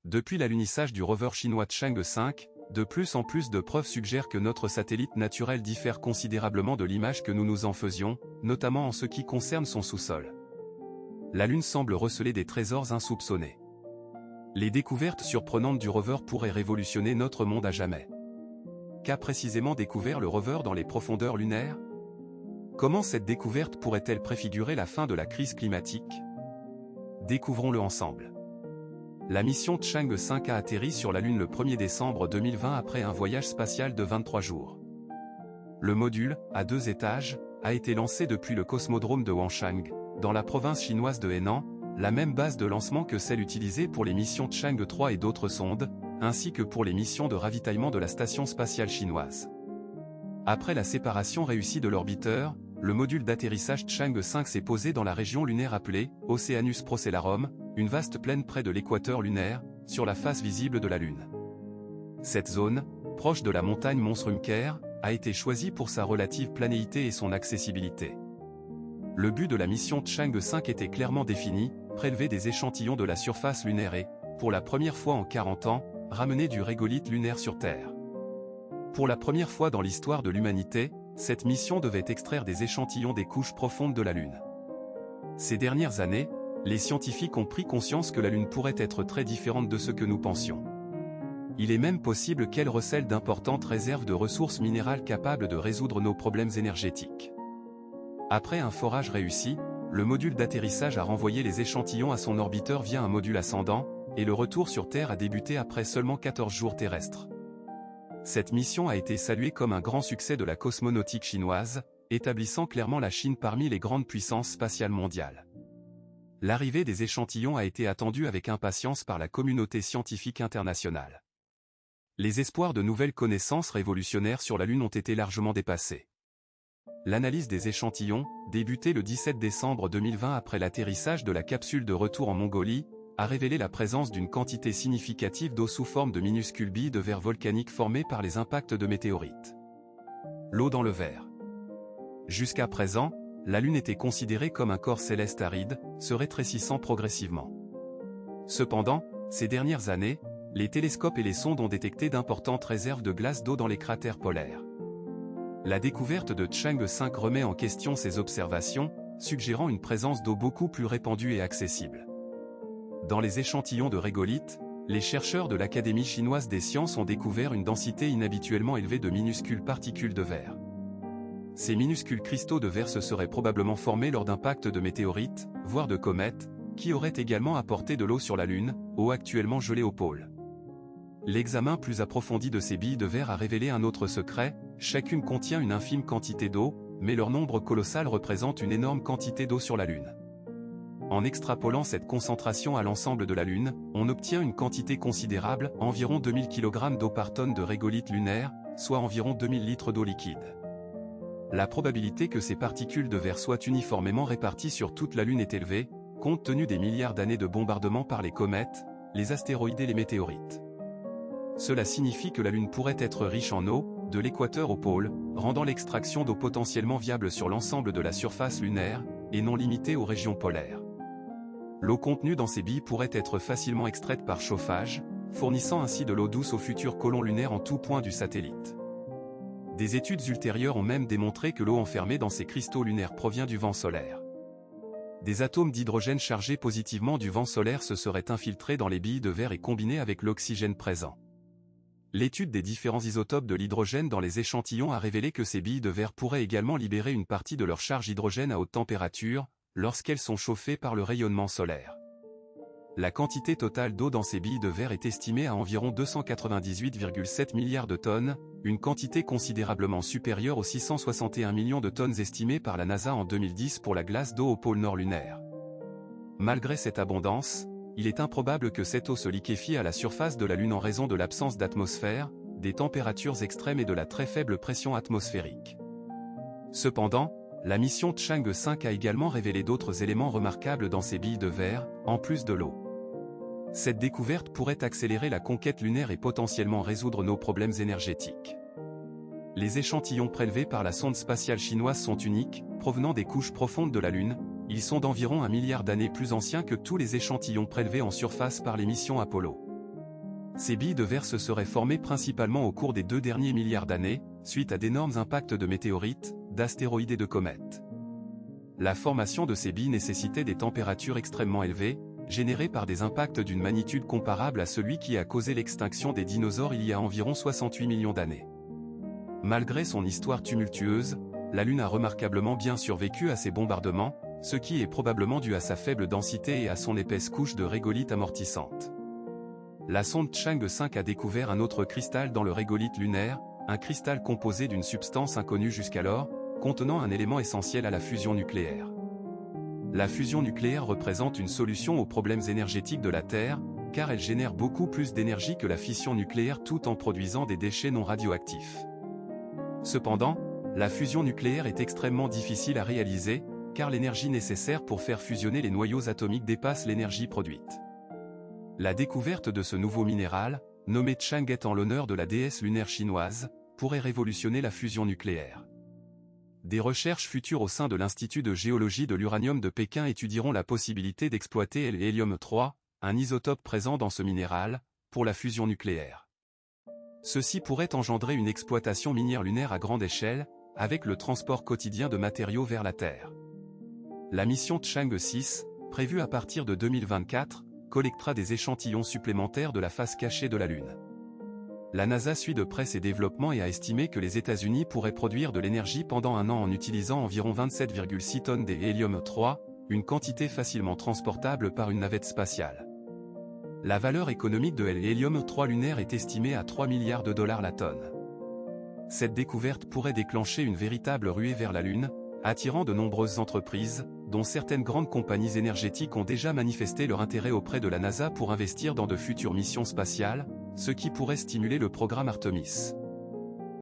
Depuis l'alunissage du rover chinois Chang'e 5, de plus en plus de preuves suggèrent que notre satellite naturel diffère considérablement de l'image que nous nous en faisions, notamment en ce qui concerne son sous-sol. La Lune semble receler des trésors insoupçonnés. Les découvertes surprenantes du rover pourraient révolutionner notre monde à jamais. Qu'a précisément découvert le rover dans les profondeurs lunaires? Comment cette découverte pourrait-elle préfigurer la fin de la crise climatique? Découvrons-le ensemble. La mission Chang'e 5 a atterri sur la Lune le 1er décembre 2020 après un voyage spatial de 23 jours. Le module, à 2 étages, a été lancé depuis le cosmodrome de Wanchang, dans la province chinoise de Henan, la même base de lancement que celle utilisée pour les missions Chang'e 3 et d'autres sondes, ainsi que pour les missions de ravitaillement de la station spatiale chinoise. Après la séparation réussie de l'orbiteur, le module d'atterrissage Chang'e 5 s'est posé dans la région lunaire appelée Oceanus Procellarum, une vaste plaine près de l'équateur lunaire, sur la face visible de la Lune. Cette zone, proche de la montagne Mons Rumker, a été choisie pour sa relative planéité et son accessibilité. Le but de la mission Chang'e 5 était clairement défini, prélever des échantillons de la surface lunaire et, pour la première fois en 40 ans, ramener du régolithe lunaire sur Terre. Pour la première fois dans l'histoire de l'humanité, cette mission devait extraire des échantillons des couches profondes de la Lune. Ces dernières années, les scientifiques ont pris conscience que la Lune pourrait être très différente de ce que nous pensions. Il est même possible qu'elle recèle d'importantes réserves de ressources minérales capables de résoudre nos problèmes énergétiques. Après un forage réussi, le module d'atterrissage a renvoyé les échantillons à son orbiteur via un module ascendant, et le retour sur Terre a débuté après seulement 14 jours terrestres. Cette mission a été saluée comme un grand succès de la cosmonautique chinoise, établissant clairement la Chine parmi les grandes puissances spatiales mondiales. L'arrivée des échantillons a été attendue avec impatience par la communauté scientifique internationale. Les espoirs de nouvelles connaissances révolutionnaires sur la Lune ont été largement dépassés. L'analyse des échantillons, débutée le 17 décembre 2020 après l'atterrissage de la capsule de retour en Mongolie, a révélé la présence d'une quantité significative d'eau sous forme de minuscules billes de verre volcaniques formées par les impacts de météorites. L'eau dans le verre. Jusqu'à présent, la Lune était considérée comme un corps céleste aride, se rétrécissant progressivement. Cependant, ces dernières années, les télescopes et les sondes ont détecté d'importantes réserves de glace d'eau dans les cratères polaires. La découverte de Chang'e 5 remet en question ces observations, suggérant une présence d'eau beaucoup plus répandue et accessible. Dans les échantillons de régolithe, les chercheurs de l'Académie chinoise des sciences ont découvert une densité inhabituellement élevée de minuscules particules de verre. Ces minuscules cristaux de verre se seraient probablement formés lors d'impacts de météorites, voire de comètes, qui auraient également apporté de l'eau sur la Lune, eau actuellement gelée au pôle. L'examen plus approfondi de ces billes de verre a révélé un autre secret, chacune contient une infime quantité d'eau, mais leur nombre colossal représente une énorme quantité d'eau sur la Lune. En extrapolant cette concentration à l'ensemble de la Lune, on obtient une quantité considérable, environ 2000 kg d'eau par tonne de régolithe lunaire, soit environ 2000 litres d'eau liquide. La probabilité que ces particules de verre soient uniformément réparties sur toute la Lune est élevée, compte tenu des milliards d'années de bombardements par les comètes, les astéroïdes et les météorites. Cela signifie que la Lune pourrait être riche en eau, de l'équateur au pôle, rendant l'extraction d'eau potentiellement viable sur l'ensemble de la surface lunaire, et non limitée aux régions polaires. L'eau contenue dans ces billes pourrait être facilement extraite par chauffage, fournissant ainsi de l'eau douce aux futurs colons lunaires en tout point du satellite. Des études ultérieures ont même démontré que l'eau enfermée dans ces cristaux lunaires provient du vent solaire. Des atomes d'hydrogène chargés positivement du vent solaire se seraient infiltrés dans les billes de verre et combinés avec l'oxygène présent. L'étude des différents isotopes de l'hydrogène dans les échantillons a révélé que ces billes de verre pourraient également libérer une partie de leur charge hydrogène à haute température, lorsqu'elles sont chauffées par le rayonnement solaire. La quantité totale d'eau dans ces billes de verre est estimée à environ 298,7 milliards de tonnes, une quantité considérablement supérieure aux 661 millions de tonnes estimées par la NASA en 2010 pour la glace d'eau au pôle nord lunaire. Malgré cette abondance, il est improbable que cette eau se liquéfie à la surface de la Lune en raison de l'absence d'atmosphère, des températures extrêmes et de la très faible pression atmosphérique. Cependant, la mission Chang'e 5 a également révélé d'autres éléments remarquables dans ces billes de verre, en plus de l'eau. Cette découverte pourrait accélérer la conquête lunaire et potentiellement résoudre nos problèmes énergétiques. Les échantillons prélevés par la sonde spatiale chinoise sont uniques, provenant des couches profondes de la Lune. Ils sont d'environ 1 milliard d'années plus anciens que tous les échantillons prélevés en surface par les missions Apollo. Ces billes de verre se seraient formées principalement au cours des 2 derniers milliards d'années, suite à d'énormes impacts de météorites, d'astéroïdes et de comètes. La formation de ces billes nécessitait des températures extrêmement élevées, générées par des impacts d'une magnitude comparable à celui qui a causé l'extinction des dinosaures il y a environ 68 millions d'années. Malgré son histoire tumultueuse, la Lune a remarquablement bien survécu à ces bombardements, ce qui est probablement dû à sa faible densité et à son épaisse couche de régolithe amortissante. La sonde Chang'e 5 a découvert un autre cristal dans le régolithe lunaire, un cristal composé d'une substance inconnue jusqu'alors, contenant un élément essentiel à la fusion nucléaire. La fusion nucléaire représente une solution aux problèmes énergétiques de la Terre, car elle génère beaucoup plus d'énergie que la fission nucléaire tout en produisant des déchets non radioactifs. Cependant, la fusion nucléaire est extrêmement difficile à réaliser, car l'énergie nécessaire pour faire fusionner les noyaux atomiques dépasse l'énergie produite. La découverte de ce nouveau minéral, nommé Chang'e en l'honneur de la déesse lunaire chinoise, pourrait révolutionner la fusion nucléaire. Des recherches futures au sein de l'Institut de géologie de l'uranium de Pékin étudieront la possibilité d'exploiter l'hélium-3, un isotope présent dans ce minéral, pour la fusion nucléaire. Ceci pourrait engendrer une exploitation minière lunaire à grande échelle, avec le transport quotidien de matériaux vers la Terre. La mission Chang'e 6, prévue à partir de 2024, collectera des échantillons supplémentaires de la face cachée de la Lune. La NASA suit de près ces développements et a estimé que les États-Unis pourraient produire de l'énergie pendant un an en utilisant environ 27,6 tonnes d'hélium-3, une quantité facilement transportable par une navette spatiale. La valeur économique de l'hélium-3 lunaire est estimée à 3 milliards de dollars la tonne. Cette découverte pourrait déclencher une véritable ruée vers la Lune, attirant de nombreuses entreprises, dont certaines grandes compagnies énergétiques ont déjà manifesté leur intérêt auprès de la NASA pour investir dans de futures missions spatiales, ce qui pourrait stimuler le programme Artemis.